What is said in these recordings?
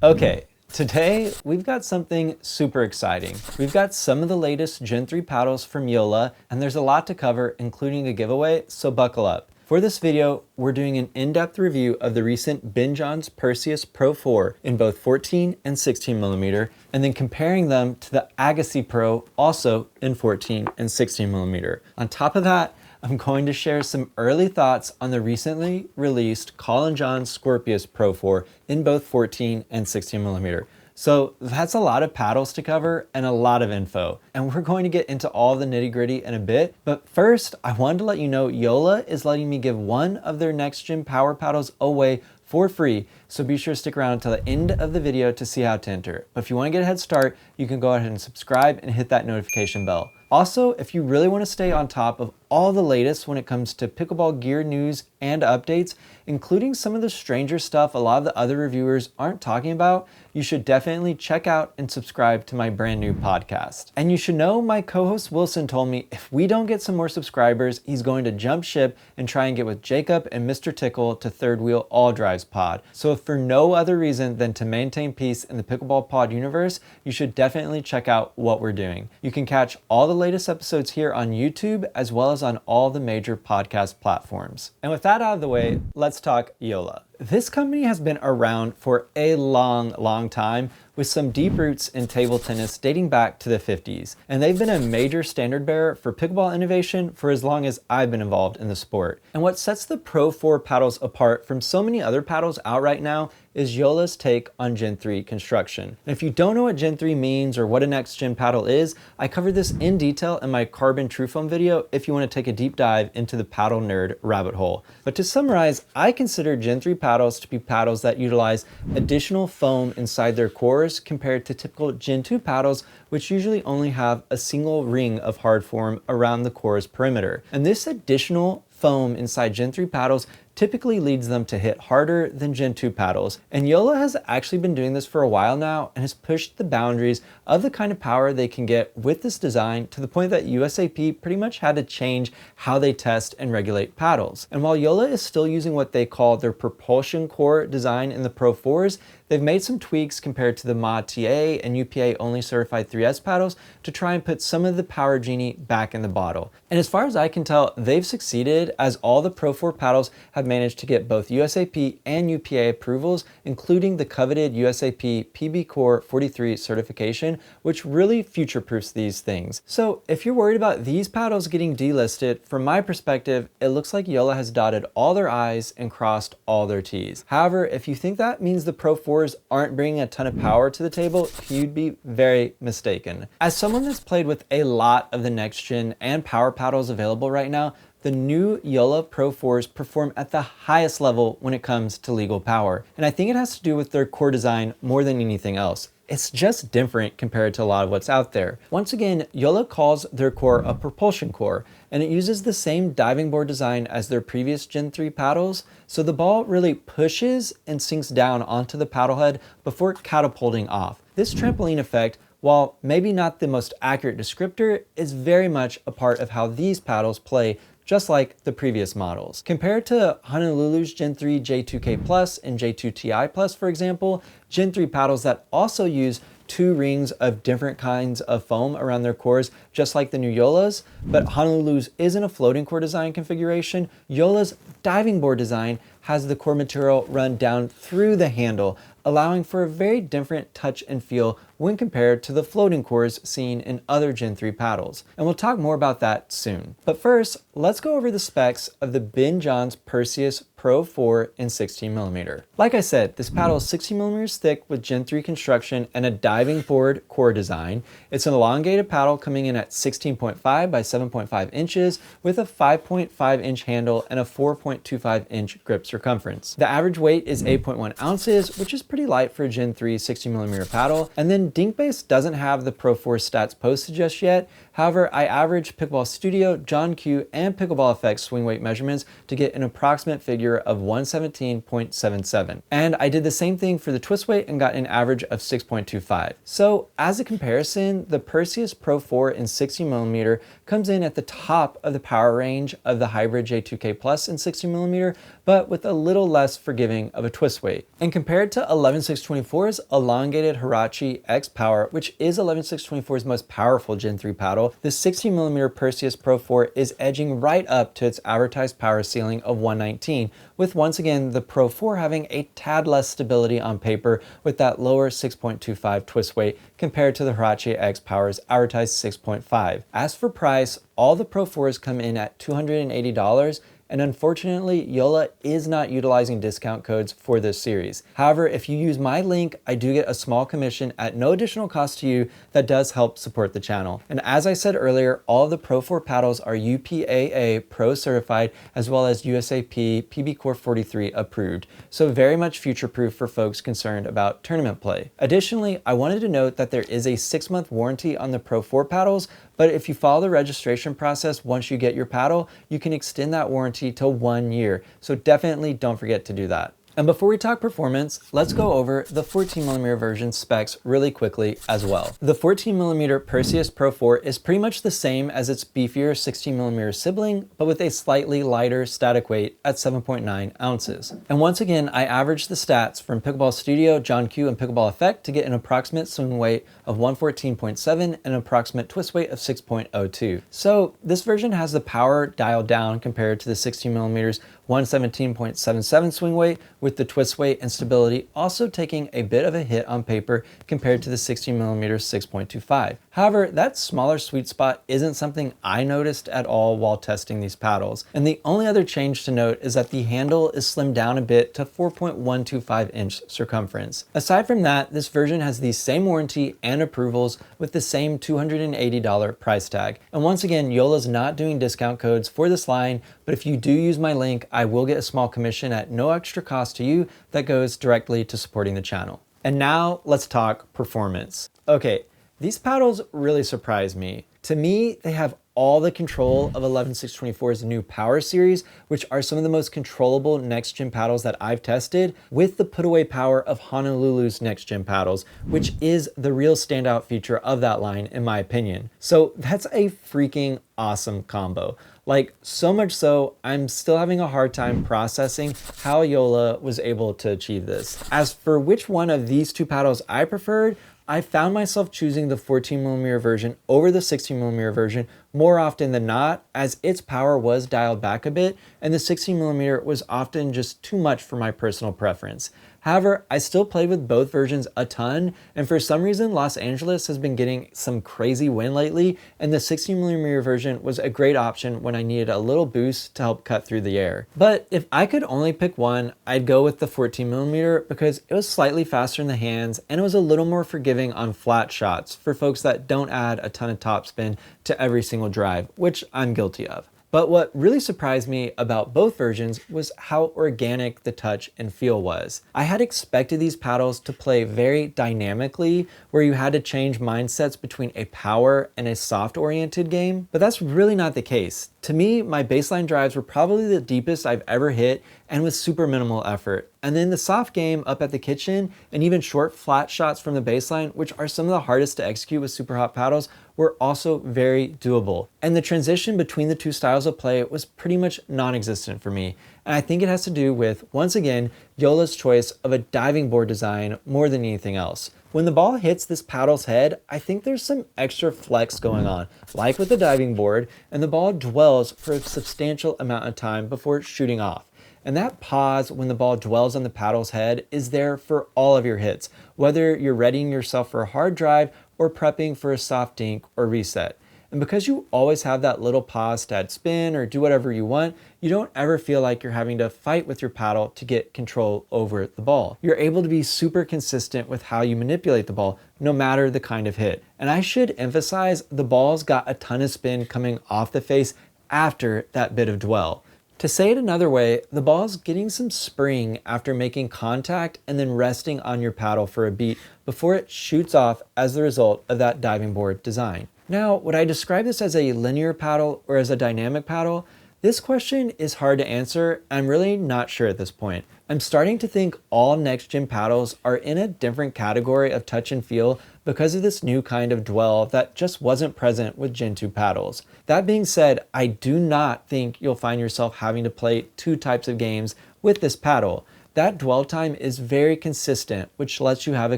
Okay, today we've got something super exciting. We've got some of the latest Gen 3 paddles from JOOLA, and there's a lot to cover, including a giveaway, so buckle up. For this video, we're doing an in-depth review of the recent BenJohns Perseus Pro 4 in both 14 and 16mm, and then comparing them to the Agassi Pro, also in 14 and 16mm. On top of that, I'm going to share some early thoughts on the recently released Colin John Scorpius Pro 4 in both 14 and 16mm. So that's a lot of paddles to cover and a lot of info. And we're going to get into all the nitty gritty in a bit. But first, I wanted to let you know JOOLA is letting me give one of their next gen power paddles away for free. So be sure to stick around until the end of the video to see how to enter. But if you want to get a head start, you can go ahead and subscribe and hit that notification bell. Also, if you really want to stay on top of all the latest when it comes to pickleball gear news and updates, including some of the stranger stuff a lot of the other reviewers aren't talking about, you should definitely check out and subscribe to my brand new podcast. And you should know my co-host Wilson told me if we don't get some more subscribers, he's going to jump ship and try and get with Jacob and Mr. Tickle to Third Wheel All Drives Pod. So if for no other reason than to maintain peace in the pickleball pod universe, you should definitely check out what we're doing. You can catch all the latest episodes here on YouTube as well as on all the major podcast platforms. And with that out of the way, let's talk JOOLA. This company has been around for a long time with some deep roots in table tennis dating back to the 50s. And they've been a major standard bearer for pickleball innovation for as long as I've been involved in the sport. And what sets the Pro 4 paddles apart from so many other paddles out right now is JOOLA's take on Gen 3 construction. And if you don't know what Gen 3 means or what a next gen paddle is, I covered this in detail in my carbon true foam video if you want to take a deep dive into the paddle nerd rabbit hole. But to summarize, I consider Gen 3 paddles to be paddles that utilize additional foam inside their cores compared to typical Gen 2 paddles, which usually only have a single ring of hard form around the core's perimeter. And this additional foam inside Gen 3 paddles typically leads them to hit harder than Gen 2 paddles. And JOOLA has actually been doing this for a while now and has pushed the boundaries of the kind of power they can get with this design to the point that USAP pretty much had to change how they test and regulate paddles. And while JOOLA is still using what they call their propulsion core design in the Pro 4s, they've made some tweaks compared to the Mod TA and UPA only certified 3S paddles to try and put some of the power genie back in the bottle. And as far as I can tell, they've succeeded, as all the Pro 4 paddles have managed to get both USAP and UPA approvals, including the coveted USAP PB Core 43 certification, which really future-proofs these things. So if you're worried about these paddles getting delisted, from my perspective, it looks like JOOLA has dotted all their I's and crossed all their T's. However, if you think that means the Pro 4s aren't bringing a ton of power to the table, you'd be very mistaken. As someone that's played with a lot of the next gen and power paddles available right now, the new JOOLA Pro 4s perform at the highest level when it comes to legal power. And I think it has to do with their core design more than anything else. It's just different compared to a lot of what's out there. Once again, JOOLA calls their core a propulsion core, and it uses the same diving board design as their previous Gen 3 paddles, so the ball really pushes and sinks down onto the paddle head before catapulting off. This trampoline effect, while maybe not the most accurate descriptor, is very much a part of how these paddles play, just like the previous models. Compared to Honolulu's Gen 3 J2K Plus and J2 Ti Plus, for example, Gen 3 paddles that also use 2 rings of different kinds of foam around their cores, just like the new JOOLA's, but Honolulu's isn't a floating core design configuration. JOOLA's diving board design has the core material run down through the handle, allowing for a very different touch and feel when compared to the floating cores seen in other Gen 3 paddles. And we'll talk more about that soon. But first, let's go over the specs of the BenJohns Perseus Pro 4 in 16mm. Like I said, this paddle is 16mm thick with Gen 3 construction and a diving board core design. It's an elongated paddle coming in at 16.5 by 7.5 inches with a 5.5 inch handle and a 4.25 inch grip circumference. The average weight is 8.1 ounces, which is pretty light for a Gen 3 16mm paddle. And then Dinkbase doesn't have the Pro 4 stats posted just yet. However, I averaged Pickleball Studio, John Q, and Pickleball Effects swing weight measurements to get an approximate figure of 117.77. And I did the same thing for the twist weight and got an average of 6.25. So as a comparison, the Perseus Pro 4 in 60mm comes in at the top of the power range of the hybrid J2K Plus in 60mm, but with with a little less forgiving of a twist weight. And compared to 11624's elongated Hirachi X Power, which is 11624's most powerful Gen 3 paddle, the 60mm Perseus Pro 4 is edging right up to its advertised power ceiling of 119, with once again the Pro 4 having a tad less stability on paper with that lower 6.25 twist weight compared to the Hirachi X Power's advertised 6.5. As for price, all the Pro 4s come in at $280, and unfortunately, JOOLA is not utilizing discount codes for this series. However, if you use my link, I do get a small commission at no additional cost to you that does help support the channel. And as I said earlier, all of the Pro 4 paddles are UPAA Pro certified as well as USAP PB Core 43 approved, so very much future-proof for folks concerned about tournament play. Additionally, I wanted to note that there is a 6-month warranty on the Pro 4 paddles, but if you follow the registration process once you get your paddle, you can extend that warranty to 1 year. So definitely don't forget to do that. And before we talk performance, let's go over the 14mm version specs really quickly as well. The 14mm Perseus Pro 4 is pretty much the same as its beefier 16mm sibling, but with a slightly lighter static weight at 7.9 ounces. And once again, I averaged the stats from Pickleball Studio, John Q, and Pickleball Effect to get an approximate swing weight of 114.7 and an approximate twist weight of 6.02. So this version has the power dialed down compared to the 16mm 117.77 swing weight, with the twist weight and stability also taking a bit of a hit on paper compared to the 16mm 6.25. However, that smaller sweet spot isn't something I noticed at all while testing these paddles. And the only other change to note is that the handle is slimmed down a bit to 4.125 inch circumference. Aside from that, this version has the same warranty and approvals with the same $280 price tag. And once again, JOOLA's not doing discount codes for this line, but if you do use my link, I will get a small commission at no extra cost to you that goes directly to supporting the channel. And now let's talk performance. Okay, these paddles really surprised me. To me, they have all the control of 11624's new Power Series, which are some of the most controllable next-gen paddles that I've tested, with the put-away power of Honolulu's next-gen paddles, which is the real standout feature of that line, in my opinion. So that's a freaking awesome combo. Like, so much so, I'm still having a hard time processing how JOOLA was able to achieve this. As for which one of these two paddles I preferred, I found myself choosing the 14mm version over the 16mm version more often than not, as its power was dialed back a bit, and the 16mm was often just too much for my personal preference. However, I still played with both versions a ton, and for some reason, Los Angeles has been getting some crazy wind lately, and the 16mm version was a great option when I needed a little boost to help cut through the air. But if I could only pick one, I'd go with the 14mm because it was slightly faster in the hands, and it was a little more forgiving on flat shots for folks that don't add a ton of topspin to every single drive, which I'm guilty of. But what really surprised me about both versions was how organic the touch and feel was. I had expected these paddles to play very dynamically, where you had to change mindsets between a power and a soft-oriented game, but that's really not the case. To me, my baseline drives were probably the deepest I've ever hit and with super minimal effort. And then the soft game up at the kitchen and even short flat shots from the baseline, which are some of the hardest to execute with super hot paddles, were also very doable. And the transition between the two styles of play was pretty much non-existent for me. And I think it has to do with, once again, JOOLA's choice of a diving board design more than anything else. When the ball hits this paddle's head, I think there's some extra flex going on, like with the diving board, and the ball dwells for a substantial amount of time before shooting off. And that pause when the ball dwells on the paddle's head is there for all of your hits, whether you're readying yourself for a hard drive or prepping for a soft dink or reset. And because you always have that little pause to add spin or do whatever you want, you don't ever feel like you're having to fight with your paddle to get control over the ball. You're able to be super consistent with how you manipulate the ball, no matter the kind of hit. And I should emphasize, the ball's got a ton of spin coming off the face after that bit of dwell. To say it another way, the ball's getting some spring after making contact and then resting on your paddle for a beat before it shoots off as the result of that diving board design. Now, would I describe this as a linear paddle or as a dynamic paddle? This question is hard to answer. I'm really not sure at this point. I'm starting to think all next gen paddles are in a different category of touch and feel because of this new kind of dwell that just wasn't present with Gen 2 paddles. That being said, I do not think you'll find yourself having to play two types of games with this paddle. That dwell time is very consistent, which lets you have a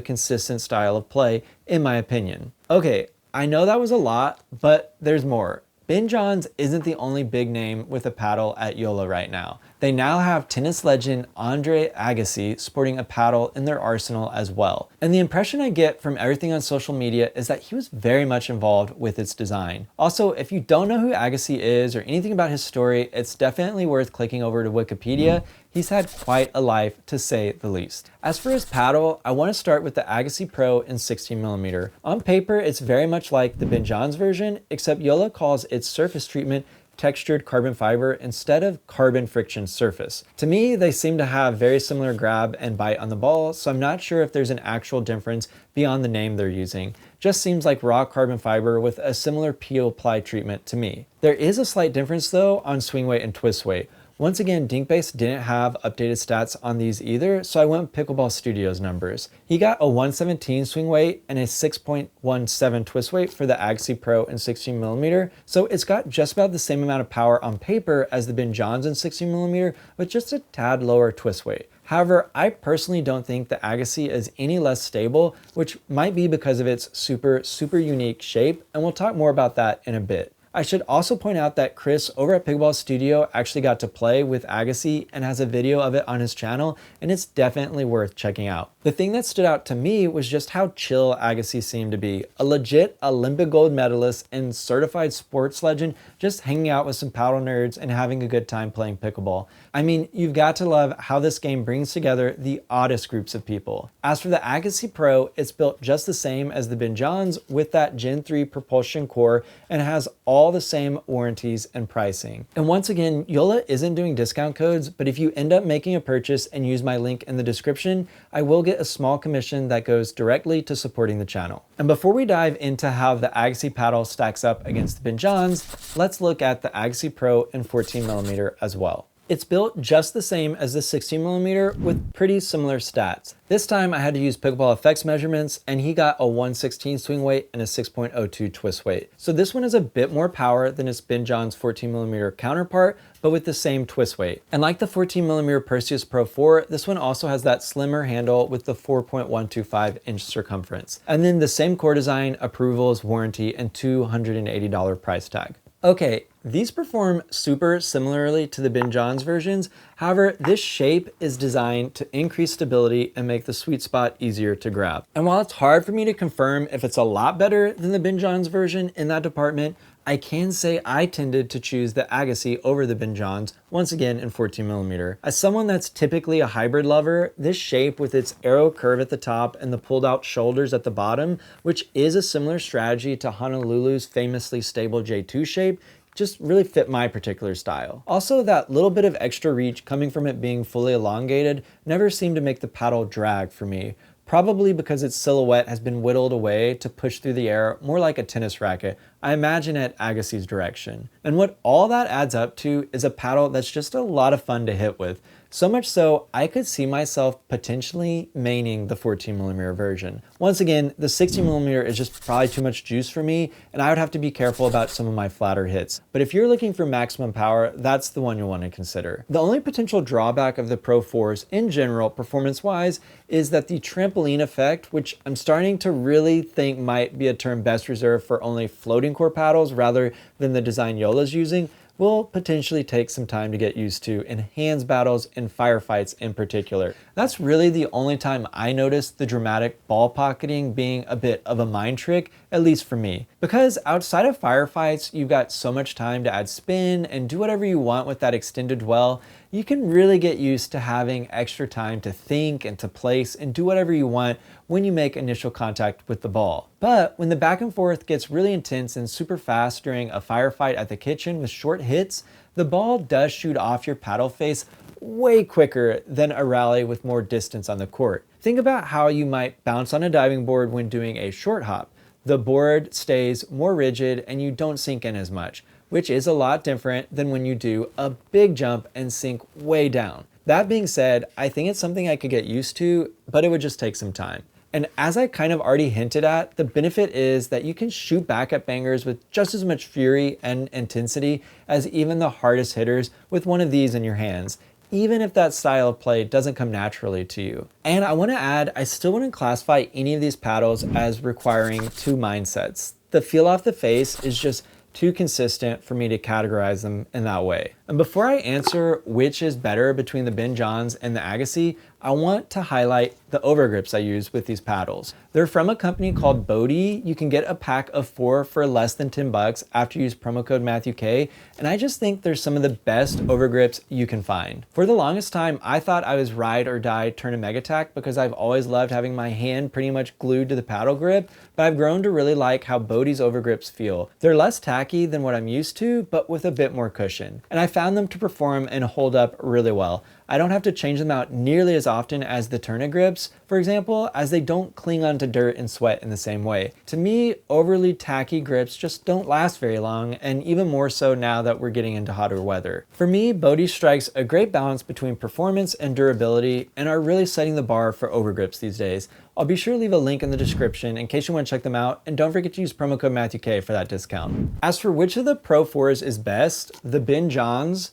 consistent style of play, in my opinion. Okay, I know that was a lot, but there's more. BenJohns isn't the only big name with a paddle at JOOLA right now. They now have tennis legend Agassi sporting a paddle in their arsenal as well. And the impression I get from everything on social media is that he was very much involved with its design. Also, if you don't know who Agassi is or anything about his story, it's definitely worth clicking over to Wikipedia. He's had quite a life, to say the least. As for his paddle, I want to start with the Agassi Pro in 16mm. On paper, it's very much like the BenJohns version, except JOOLA calls its surface treatment textured carbon fiber instead of carbon friction surface. To me, they seem to have very similar grab and bite on the ball, so I'm not sure if there's an actual difference beyond the name they're using. Just seems like raw carbon fiber with a similar peel ply treatment to me. There is a slight difference though on swing weight and twist weight. Once again, Dinkbase didn't have updated stats on these either, so I went with Pickleball Studios numbers. He got a 117 swing weight and a 6.17 twist weight for the Agassi Pro in 16mm, so it's got just about the same amount of power on paper as the BenJohns in 16mm, with just a tad lower twist weight. However, I personally don't think the Agassi is any less stable, which might be because of its super unique shape, and we'll talk more about that in a bit. I should also point out that Chris over at Pickleball Studio actually got to play with Agassi and has a video of it on his channel, and it's definitely worth checking out. The thing that stood out to me was just how chill Agassi seemed to be. A legit Olympic gold medalist and certified sports legend just hanging out with some paddle nerds and having a good time playing pickleball. I mean, you've got to love how this game brings together the oddest groups of people. As for the Agassi Pro, it's built just the same as the BenJohns with that Gen 3 propulsion core and has all the same warranties and pricing. And once again, JOOLA isn't doing discount codes, but if you end up making a purchase and use my link in the description, I will get a small commission that goes directly to supporting the channel. And before we dive into how the Agassi paddle stacks up against the BenJohns, let's look at the Agassi Pro in 14mm as well. It's built just the same as the 16mm with pretty similar stats. This time I had to use Pickleball Effects measurements, and he got a 116 swing weight and a 6.02 twist weight. So this one has a bit more power than its BenJohns 14mm counterpart, but with the same twist weight. And like the 14mm PerseusPro 4, this one also has that slimmer handle with the 4.125 inch circumference. And then the same core design, approvals, warranty, and $280 price tag. Okay, these perform super similarly to the BenJohns versions. However, this shape is designed to increase stability and make the sweet spot easier to grab. And while it's hard for me to confirm if it's a lot better than the BenJohns version in that department, I can say I tended to choose the Agassi over the BenJohns, once again in 14mm. As someone that's typically a hybrid lover, this shape with its arrow curve at the top and the pulled out shoulders at the bottom, which is a similar strategy to Honolulu's famously stable J2 shape, just really fit my particular style. Also, that little bit of extra reach coming from it being fully elongated never seemed to make the paddle drag for me. Probably because its silhouette has been whittled away to push through the air more like a tennis racket, I imagine at Agassi's direction. And what all that adds up to is a paddle that's just a lot of fun to hit with. So much so, I could see myself potentially maining the 14mm version. Once again, the 16mm is just probably too much juice for me, and I would have to be careful about some of my flatter hits. But if you're looking for maximum power, that's the one you'll want to consider. The only potential drawback of the Pro 4s in general, performance-wise, is that the trampoline effect, which I'm starting to really think might be a term best reserved for only floating core paddles rather than the design JOOLA's using, will potentially take some time to get used to in hands battles and firefights in particular. That's really the only time I noticed the dramatic ball pocketing being a bit of a mind trick, at least for me. Because outside of firefights, you've got so much time to add spin and do whatever you want with that extended dwell, you can really get used to having extra time to think and to place and do whatever you want when you make initial contact with the ball. But when the back and forth gets really intense and super fast during a firefight at the kitchen with short hits, the ball does shoot off your paddle face way quicker than a rally with more distance on the court. Think about how you might bounce on a diving board when doing a short hop. The board stays more rigid and you don't sink in as much. which is a lot different than when you do a big jump and sink way down. That being said, I think it's something I could get used to, but it would just take some time. And as I kind of already hinted at, the benefit is that you can shoot back at bangers with just as much fury and intensity as even the hardest hitters with one of these in your hands, even if that style of play doesn't come naturally to you. And I want to add, I still wouldn't classify any of these paddles as requiring two mindsets. The feel off the face is just too consistent for me to categorize them in that way. And before I answer which is better between the BenJohns and the Agassi, I want to highlight the overgrips I use with these paddles. They're from a company called Bodhi. You can get a pack of 4 for less than 10 bucks after you use promo code MatthewK, and I just think they're some of the best overgrips you can find. For the longest time, I thought I was ride or die Tourna Megatac because I've always loved having my hand pretty much glued to the paddle grip, but I've grown to really like how Bodhi's overgrips feel. They're less tacky than what I'm used to, but with a bit more cushion. And I found them to perform and hold up really well. I don't have to change them out nearly as often as the Tourna grips, for example, as they don't cling onto dirt and sweat in the same way. To me, overly tacky grips just don't last very long, and even more so now that we're getting into hotter weather. For me, Bodhi strikes a great balance between performance and durability and are really setting the bar for overgrips these days. I'll be sure to leave a link in the description in case you want to check them out, and don't forget to use promo code MatthewK for that discount. As for which of the Pro 4s is best, the BenJohns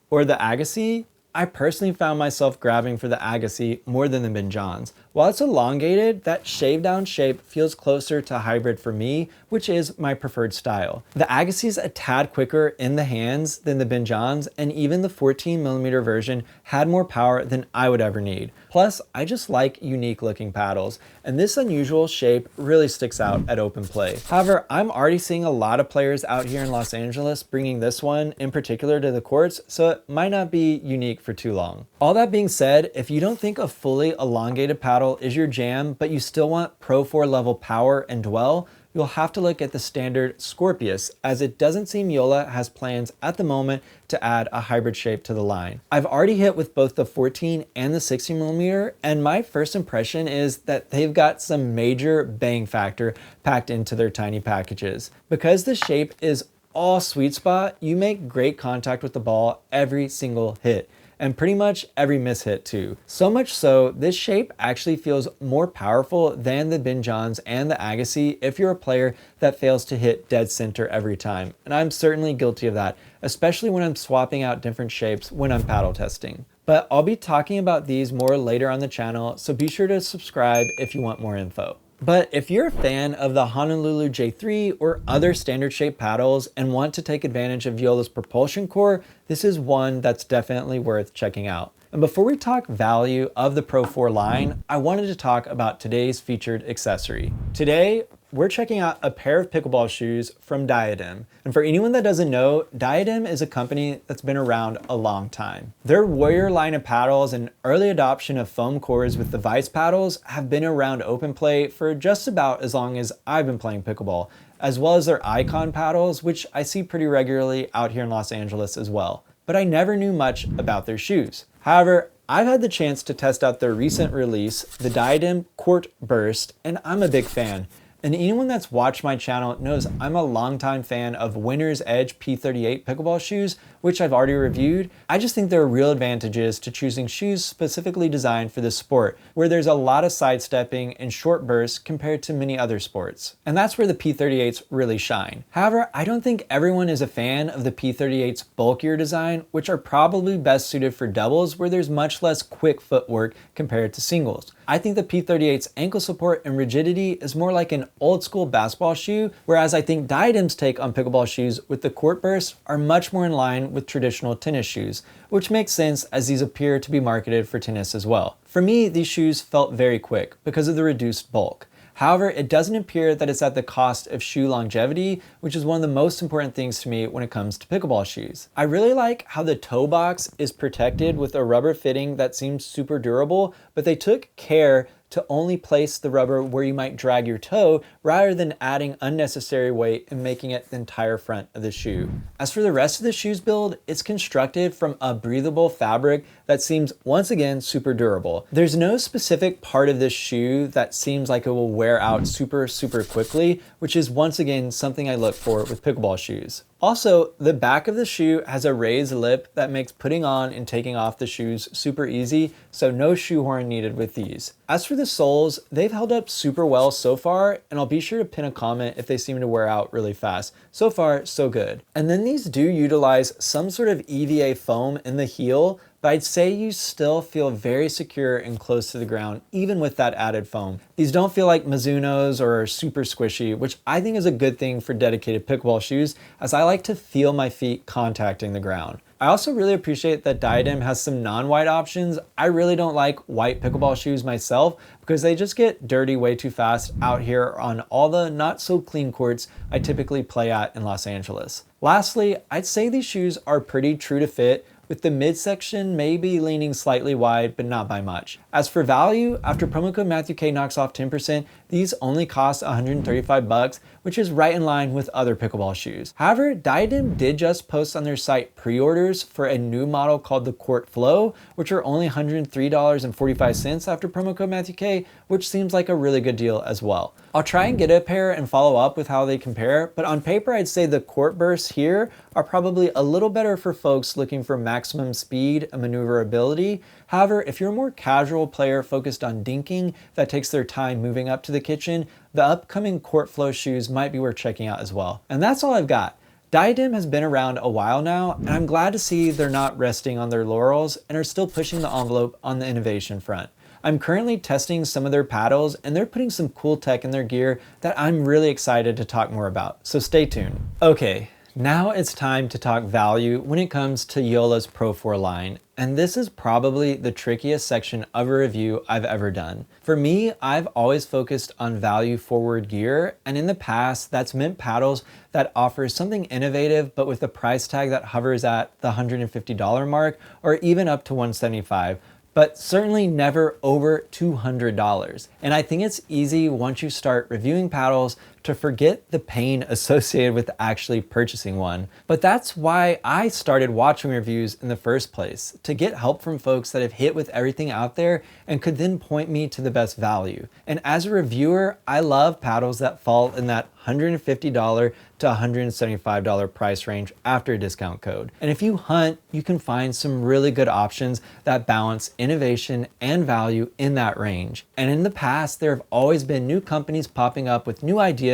or the Agassi, I personally found myself grabbing for the Agassi more than the BenJohns. While it's elongated, that shaved down shape feels closer to hybrid for me, which is my preferred style. The Agassi's a tad quicker in the hands than the BenJohns, and even the 14mm version had more power than I would ever need. Plus, I just like unique looking paddles, and this unusual shape really sticks out at open play. However, I'm already seeing a lot of players out here in Los Angeles bringing this one in particular to the courts, so it might not be unique for too long. All that being said, if you don't think a fully elongated paddle is your jam, but you still want Pro 4 level power and dwell, you'll have to look at the standard Scorpeus, as it doesn't seem JOOLA has plans at the moment to add a hybrid shape to the line. I've already hit with both the 14 and the 16mm, and my first impression is that they've got some major bang factor packed into their tiny packages. Because the shape is all sweet spot, you make great contact with the ball every single hit, and pretty much every miss hit too. So much so, this shape actually feels more powerful than the BenJohns and the Agassi if you're a player that fails to hit dead center every time. And I'm certainly guilty of that, especially when I'm swapping out different shapes when I'm paddle testing. But I'll be talking about these more later on the channel, so be sure to subscribe if you want more info. But if you're a fan of the Honolulu J3 or other standard shape paddles and want to take advantage of JOOLA's propulsion core, this is one that's definitely worth checking out. And before we talk value of the Pro 4 line, I wanted to talk about today's featured accessory. Today, we're checking out a pair of pickleball shoes from Diadem. And for anyone that doesn't know, Diadem is a company that's been around a long time. Their Warrior line of paddles and early adoption of foam cores with the Vice paddles have been around open play for just about as long as I've been playing pickleball, as well as their Icon paddles, which I see pretty regularly out here in Los Angeles as well. But I never knew much about their shoes. However, I've had the chance to test out their recent release, the Diadem CourtBurst, and I'm a big fan. And anyone that's watched my channel knows I'm a longtime fan of Winner's Edge P38 pickleball shoes, which I've already reviewed. I just think there are real advantages to choosing shoes specifically designed for this sport, where there's a lot of sidestepping and short bursts compared to many other sports. And that's where the P38s really shine. However, I don't think everyone is a fan of the P38's bulkier design, which are probably best suited for doubles where there's much less quick footwork compared to singles. I think the P38's ankle support and rigidity is more like an old school basketball shoe, whereas I think Diadem's take on pickleball shoes with the CourtBurst are much more in line with traditional tennis shoes, which makes sense as these appear to be marketed for tennis as well. For me, these shoes felt very quick because of the reduced bulk. However, it doesn't appear that it's at the cost of shoe longevity, which is one of the most important things to me when it comes to pickleball shoes. I really like how the toe box is protected with a rubber fitting that seems super durable, but they took care to only place the rubber where you might drag your toe rather than adding unnecessary weight and making it the entire front of the shoe. As for the rest of the shoe's build, it's constructed from a breathable fabric that seems once again super durable. There's no specific part of this shoe that seems like it will wear out super quickly, which is once again something I look for with pickleball shoes. Also, the back of the shoe has a raised lip that makes putting on and taking off the shoes super easy, so no shoehorn needed with these. As for the soles, they've held up super well so far, and I'll be sure to pin a comment if they seem to wear out really fast. So far, so good. And then these do utilize some sort of EVA foam in the heel, but I'd say you still feel very secure and close to the ground, even with that added foam. These don't feel like Mizuno's or are super squishy, which I think is a good thing for dedicated pickleball shoes, as I like to feel my feet contacting the ground. I also really appreciate that Diadem has some non-white options. I really don't like white pickleball shoes myself because they just get dirty way too fast out here on all the not so clean courts I typically play at in Los Angeles. Lastly, I'd say these shoes are pretty true to fit, with the midsection maybe leaning slightly wide, but not by much. As for value, after promo code Matthew K knocks off 10%, these only cost $135, which is right in line with other pickleball shoes. However, Diadem did just post on their site pre-orders for a new model called the Court Flow, which are only $103.45 after promo code Matthew K, which seems like a really good deal as well. I'll try and get a pair and follow up with how they compare, but on paper I'd say the CourtBurst here are probably a little better for folks looking for maximum speed and maneuverability. However, if you're a more casual player focused on dinking that takes their time moving up to the kitchen, the upcoming Court Flow shoes might be worth checking out as well. And that's all I've got. Diadem has been around a while now, and I'm glad to see they're not resting on their laurels and are still pushing the envelope on the innovation front. I'm currently testing some of their paddles, and they're putting some cool tech in their gear that I'm really excited to talk more about, so stay tuned. Okay, now it's time to talk value when it comes to JOOLA's Pro 4 line, and this is probably the trickiest section of a review I've ever done. For me, I've always focused on value forward gear, and in the past, that's meant paddles that offer something innovative but with a price tag that hovers at the $150 mark or even up to $175. But certainly never over $200. And I think it's easy once you start reviewing paddles to forget the pain associated with actually purchasing one. But that's why I started watching reviews in the first place, to get help from folks that have hit with everything out there and could then point me to the best value. And as a reviewer, I love paddles that fall in that $150 to $175 price range after a discount code. And if you hunt, you can find some really good options that balance innovation and value in that range. And in the past, there have always been new companies popping up with new ideas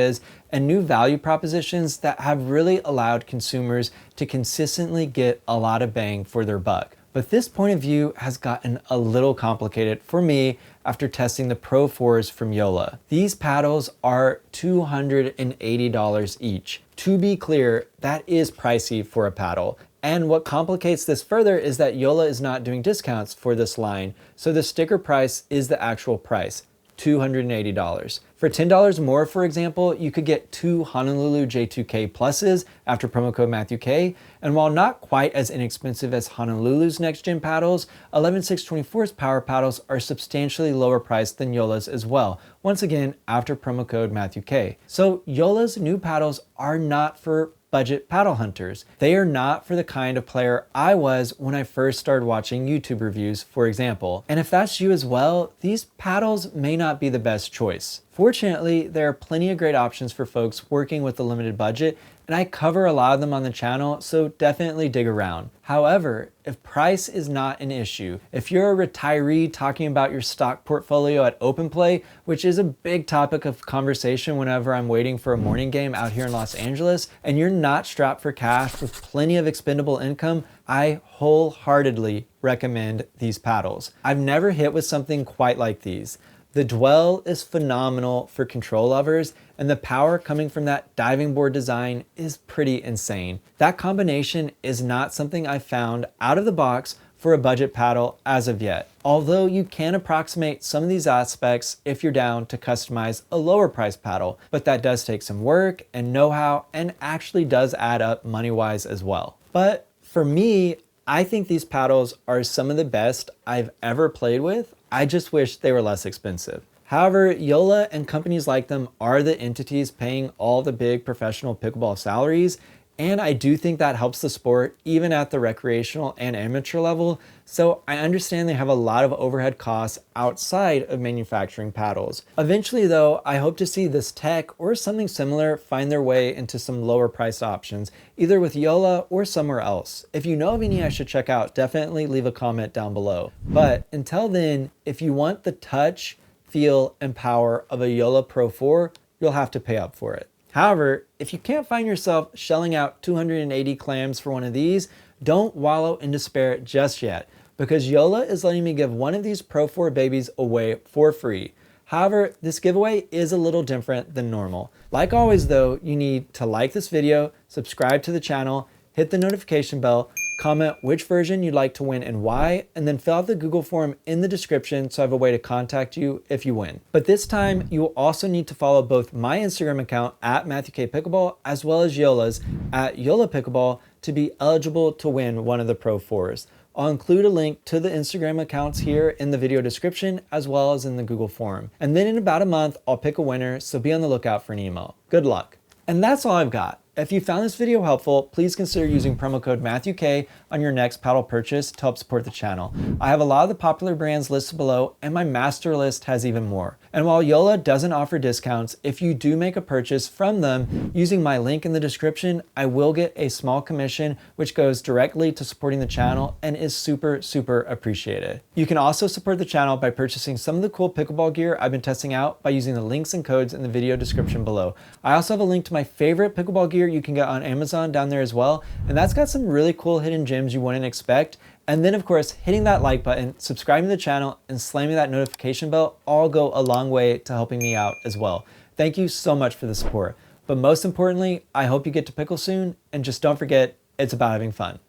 and new value propositions that have really allowed consumers to consistently get a lot of bang for their buck. But this point of view has gotten a little complicated for me after testing the Pro 4s from JOOLA. These paddles are $280 each. To be clear, that is pricey for a paddle. And what complicates this further is that JOOLA is not doing discounts for this line, so the sticker price is the actual price, $280. For $10 more, for example, you could get 2 Honolulu J2K Pluses after promo code Matthew K, and while not quite as inexpensive as Honolulu's next gen paddles, 11624's power paddles are substantially lower priced than JOOLA's as well, once again after promo code Matthew K. So JOOLA's new paddles are not for budget paddle hunters. They are not for the kind of player I was when I first started watching YouTube reviews, for example. And if that's you as well, these paddles may not be the best choice. Fortunately, there are plenty of great options for folks working with a limited budget, and I cover a lot of them on the channel, so definitely dig around. However, if price is not an issue, if you're a retiree talking about your stock portfolio at open play, which is a big topic of conversation whenever I'm waiting for a morning game out here in Los Angeles, and you're not strapped for cash with plenty of expendable income, I wholeheartedly recommend these paddles. I've never hit with something quite like these. The dwell is phenomenal for control lovers, and the power coming from that diving board design is pretty insane. That combination is not something I've found out of the box for a budget paddle as of yet. Although you can approximate some of these aspects if you're down to customize a lower price paddle, but that does take some work and know-how and actually does add up money-wise as well. But for me, I think these paddles are some of the best I've ever played with. I just wish they were less expensive. However, JOOLA and companies like them are the entities paying all the big professional pickleball salaries, And I do think that helps the sport even at the recreational and amateur level. So I understand they have a lot of overhead costs outside of manufacturing paddles. Eventually though, I hope to see this tech or something similar find their way into some lower priced options, either with JOOLA or somewhere else. If you know of any I should check out, definitely leave a comment down below. But until then, if you want the touch, feel, and power of a JOOLA Pro 4, you'll have to pay up for it. However, if you can't find yourself shelling out 280 clams for one of these, don't wallow in despair just yet, because JOOLA is letting me give one of these Pro 4 babies away for free. However, this giveaway is a little different than normal. Like always though, you need to like this video, subscribe to the channel, hit the notification bell, comment which version you'd like to win and why, and then fill out the Google form in the description so I have a way to contact you if you win. But this time, you will also need to follow both my Instagram account at Matthew K Pickleball as well as JOOLA's at JOOLA Pickleball to be eligible to win one of the Pro 4s. I'll include a link to the Instagram accounts here in the video description as well as in the Google form. And then in about a month, I'll pick a winner, so be on the lookout for an email. Good luck. And that's all I've got. If you found this video helpful, please consider using promo code MatthewK on your next paddle purchase to help support the channel. I have a lot of the popular brands listed below, and my master list has even more. And while JOOLA doesn't offer discounts, if you do make a purchase from them using my link in the description, I will get a small commission which goes directly to supporting the channel and is super, super appreciated. You can also support the channel by purchasing some of the cool pickleball gear I've been testing out by using the links and codes in the video description below. I also have a link to my favorite pickleball gear you can get on Amazon down there as well, and that's got some really cool hidden gems you wouldn't expect. And then of course, hitting that like button, subscribing to the channel, and slamming that notification bell all go a long way to helping me out as well. Thank you so much for the support. But most importantly, I hope you get to pickle soon, and just don't forget, it's about having fun.